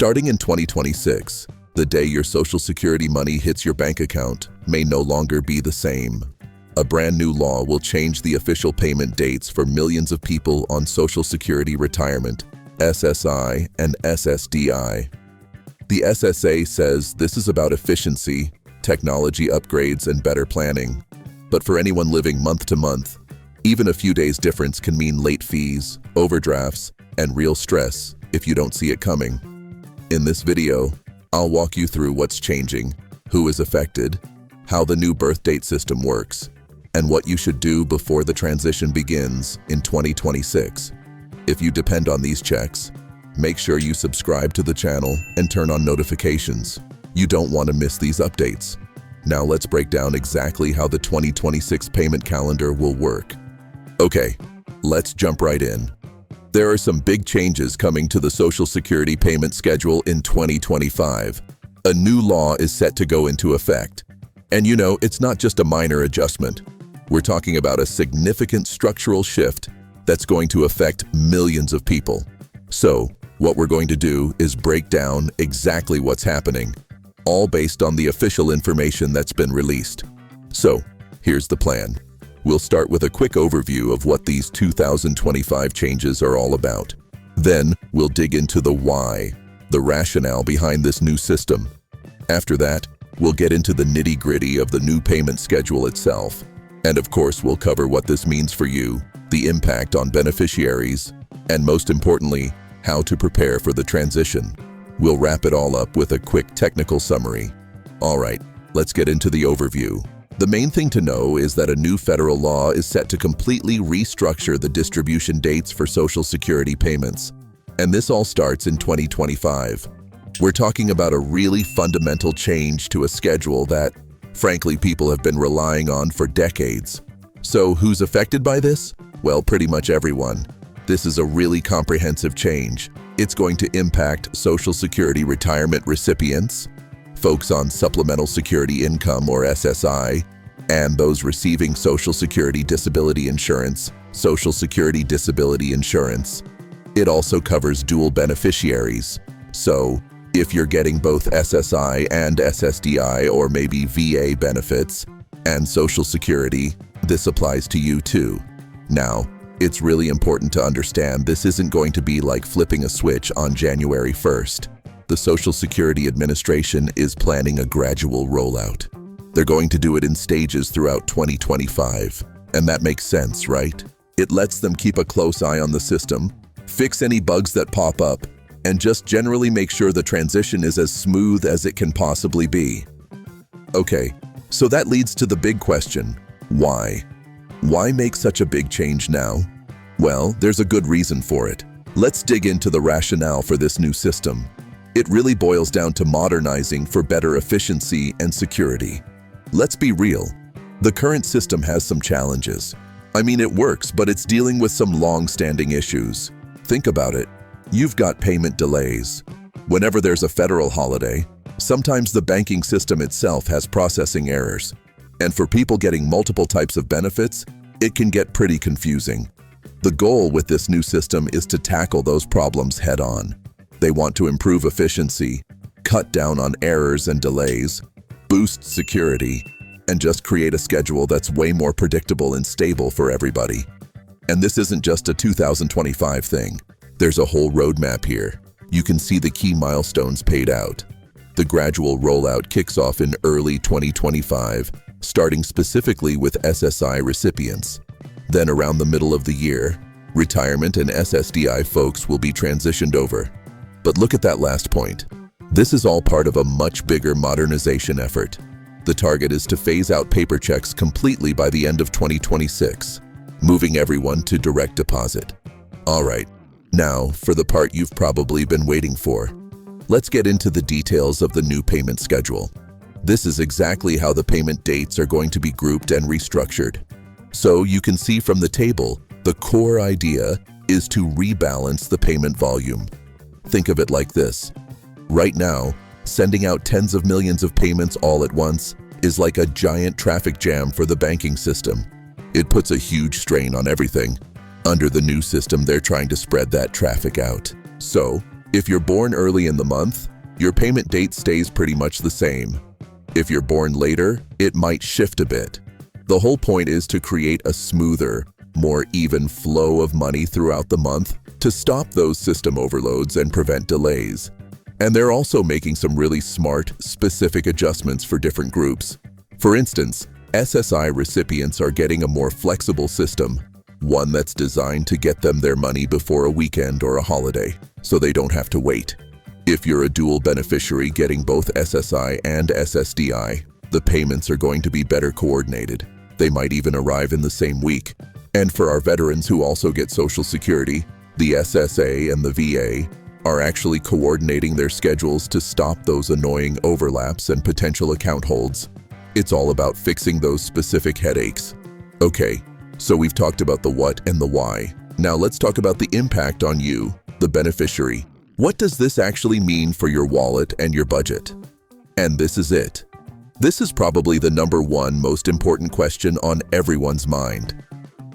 Starting in 2026, the day your Social Security money hits your bank account may no longer be the same. A brand new law will change the official payment dates for millions of people on Social Security retirement, SSI and SSDI. The SSA says this is about efficiency, technology upgrades, and better planning. But for anyone living month to month, even a few days difference can mean late fees, overdrafts, and real stress if you don't see it coming. In this video, I'll walk you through what's changing, who is affected, how the new birth date system works, and what you should do before the transition begins in 2026. If you depend on these checks, make sure you subscribe to the channel and turn on notifications. You don't want to miss these updates. Now let's break down exactly how the 2026 payment calendar will work. Okay, let's jump right in. There are some big changes coming to the Social Security payment schedule in 2025. A new law is set to go into effect. And you know, it's not just a minor adjustment. We're talking about a significant structural shift that's going to affect millions of people. So, what we're going to do is break down exactly what's happening, all based on the official information that's been released. So, here's the plan. We'll start with a quick overview of what these 2025 changes are all about. Then, we'll dig into the why, the rationale behind this new system. After that, we'll get into the nitty-gritty of the new payment schedule itself. And of course, we'll cover what this means for you, the impact on beneficiaries, and most importantly, how to prepare for the transition. We'll wrap it all up with a quick technical summary. All right, let's get into the overview. The main thing to know is that a new federal law is set to completely restructure the distribution dates for Social Security payments. And this all starts in 2025. We're talking about a really fundamental change to a schedule that, frankly, people have been relying on for decades. So who's affected by this? Well, pretty much everyone. This is a really comprehensive change. It's going to impact Social Security retirement recipients, folks on Supplemental Security Income or SSI, and those receiving Social Security Disability Insurance, Social Security Disability Insurance. It also covers dual beneficiaries. So, if you're getting both SSI and SSDI or maybe VA benefits and Social Security, this applies to you too. Now, it's really important to understand this isn't going to be like flipping a switch on January 1st. The Social Security Administration is planning a gradual rollout. They're going to do it in stages throughout 2025. And that makes sense, right? It lets them keep a close eye on the system, fix any bugs that pop up, and just generally make sure the transition is as smooth as it can possibly be. Okay, so that leads to the big question, why? Why make such a big change now? Well, there's a good reason for it. Let's dig into the rationale for this new system. It really boils down to modernizing for better efficiency and security. Let's be real. The current system has some challenges. I mean, it works, but it's dealing with some long-standing issues. Think about it. You've got payment delays. Whenever there's a federal holiday, sometimes the banking system itself has processing errors. And for people getting multiple types of benefits, it can get pretty confusing. The goal with this new system is to tackle those problems head-on. They want to improve efficiency, cut down on errors and delays, boost security, and just create a schedule that's way more predictable and stable for everybody. And this isn't just a 2025 thing. There's a whole roadmap here. You can see the key milestones paid out. The gradual rollout kicks off in early 2025, starting specifically with SSI recipients. Then around the middle of the year, retirement and SSDI folks will be transitioned over. But look at that last point. This is all part of a much bigger modernization effort. The target is to phase out paper checks completely by the end of 2026, moving everyone to direct deposit. All right, now for the part you've probably been waiting for. Let's get into the details of the new payment schedule. This is exactly how the payment dates are going to be grouped and restructured. So you can see from the table, the core idea is to rebalance the payment volume. Think of it like this. Right now, sending out tens of millions of payments all at once is like a giant traffic jam for the banking system. It puts a huge strain on everything. Under the new system, they're trying to spread that traffic out. So, If you're born early in the month, your payment date stays pretty much the same. If you're born later, it might shift a bit. The whole point is to create a smoother, more even flow of money throughout the month to stop those system overloads and prevent delays. And they're also making some really smart, specific adjustments for different groups. For instance, SSI recipients are getting a more flexible system, one that's designed to get them their money before a weekend or a holiday, so they don't have to wait. If you're a dual beneficiary getting both SSI and SSDI, the payments are going to be better coordinated. They might even arrive in the same week. And for our veterans who also get Social Security, the SSA and the VA are actually coordinating their schedules to stop those annoying overlaps and potential account holds. It's all about fixing those specific headaches. Okay, so we've talked about the what and the why. Now let's talk about the impact on you, the beneficiary. What does this actually mean for your wallet and your budget? And this is it. This is probably the #1 most important question on everyone's mind.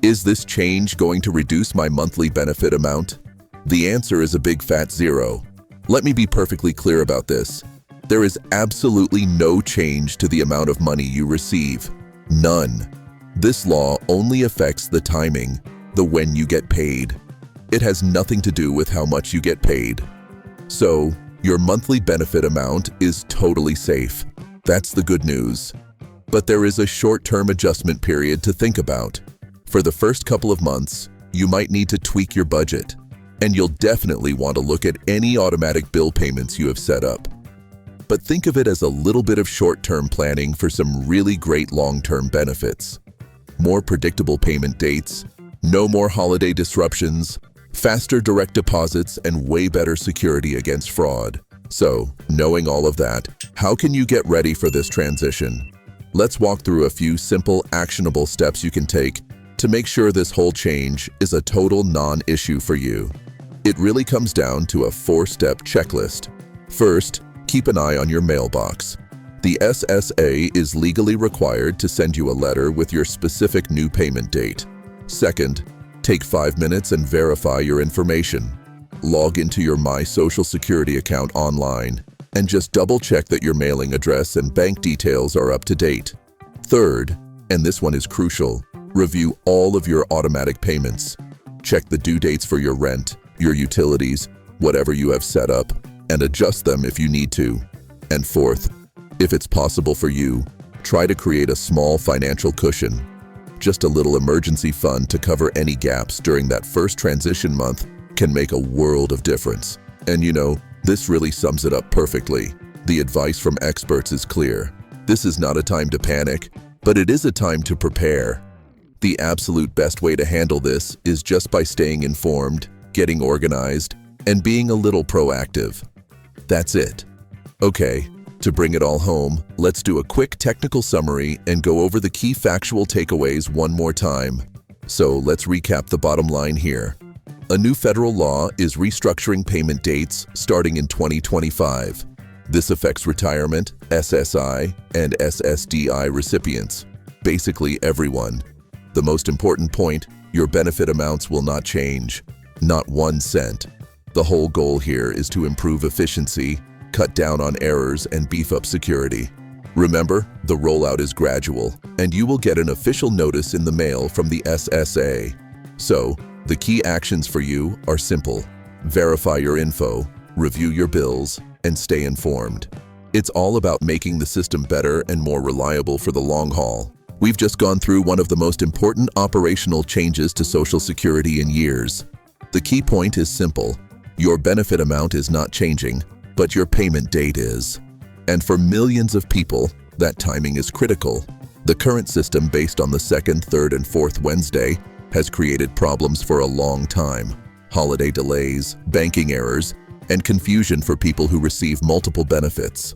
Is this change going to reduce my monthly benefit amount? The answer is a big fat zero. Let me be perfectly clear about this. There is absolutely no change to the amount of money you receive. None. This law only affects the timing, the when you get paid. It has nothing to do with how much you get paid. So, your monthly benefit amount is totally safe. That's the good news. But there is a short-term adjustment period to think about. For the first couple of months, you might need to tweak your budget, and you'll definitely want to look at any automatic bill payments you have set up. But think of it as a little bit of short-term planning for some really great long-term benefits. More predictable payment dates, no more holiday disruptions, faster direct deposits, and way better security against fraud. So, knowing all of that, how can you get ready for this transition? Let's walk through a few simple, actionable steps you can take to make sure this whole change is a total non-issue for you. It really comes down to a 4-step checklist. First, keep an eye on your mailbox. The SSA is legally required to send you a letter with your specific new payment date. Second, take 5 minutes and verify your information. Log into your My Social Security account online and just double-check that your mailing address and bank details are up to date. Third, and this one is crucial, review all of your automatic payments. Check the due dates for your rent, your utilities, whatever you have set up, and adjust them if you need to. And fourth, if it's possible for you, try to create a small financial cushion. Just a little emergency fund to cover any gaps during that first transition month can make a world of difference. And you know, this really sums it up perfectly. The advice from experts is clear. This is not a time to panic, but it is a time to prepare. The absolute best way to handle this is just by staying informed, getting organized, and being a little proactive. That's it. Okay, to bring it all home, let's do a quick technical summary and go over the key factual takeaways one more time. So let's recap the bottom line here. A new federal law is restructuring payment dates starting in 2025. This affects retirement, SSI, and SSDI recipients, basically everyone. The most important point, your benefit amounts will not change, not 1 cent. The whole goal here is to improve efficiency, cut down on errors, and beef up security. Remember, the rollout is gradual, and you will get an official notice in the mail from the SSA. So, the key actions for you are simple. Verify your info, review your bills, and stay informed. It's all about making the system better and more reliable for the long haul. We've just gone through one of the most important operational changes to Social Security in years. The key point is simple. Your benefit amount is not changing, but your payment date is. And for millions of people, that timing is critical. The current system, based on the 2nd, 3rd, and 4th Wednesday, has created problems for a long time. Holiday delays, banking errors, and confusion for people who receive multiple benefits.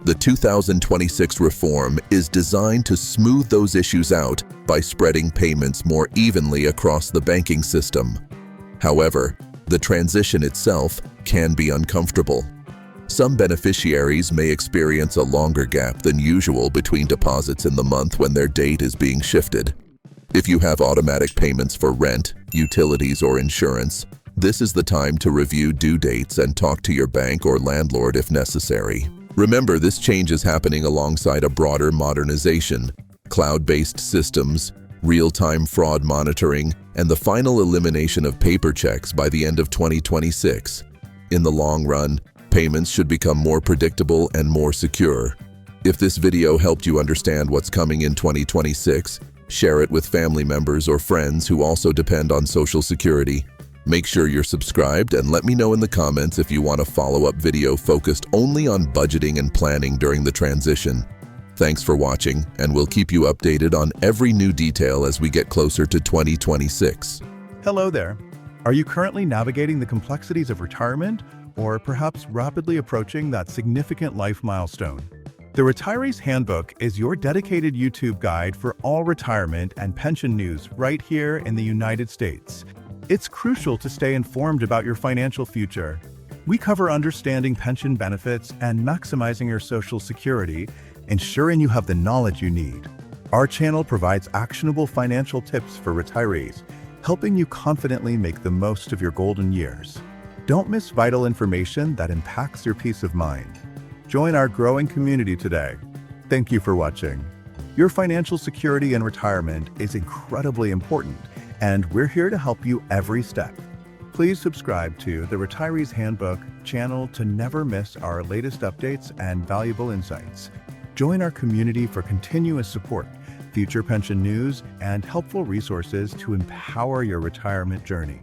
The 2026 reform is designed to smooth those issues out by spreading payments more evenly across the banking system. However, the transition itself can be uncomfortable. Some beneficiaries may experience a longer gap than usual between deposits in the month when their date is being shifted. If you have automatic payments for rent, utilities, or insurance, This is the time to review due dates and talk to your bank or landlord if necessary. Remember, this change is happening alongside a broader modernization, cloud-based systems, real-time fraud monitoring, and the final elimination of paper checks by the end of 2026. In the long run, payments should become more predictable and more secure. If this video helped you understand what's coming in 2026, share it with family members or friends who also depend on Social Security. Make sure you're subscribed and let me know in the comments if you want a follow-up video focused only on budgeting and planning during the transition. Thanks for watching, and we'll keep you updated on every new detail as we get closer to 2026. Hello there. Are you currently navigating the complexities of retirement, or perhaps rapidly approaching that significant life milestone? The Retiree's Handbook is your dedicated YouTube guide for all retirement and pension news right here in the United States. It's crucial to stay informed about your financial future. We cover understanding pension benefits and maximizing your Social Security, ensuring you have the knowledge you need. Our channel provides actionable financial tips for retirees, helping you confidently make the most of your golden years. Don't miss vital information that impacts your peace of mind. Join our growing community today. Thank you for watching. Your financial security in retirement is incredibly important, and we're here to help you every step. Please subscribe to the Retiree's Handbook channel to never miss our latest updates and valuable insights. Join our community for continuous support, future pension news, and helpful resources to empower your retirement journey.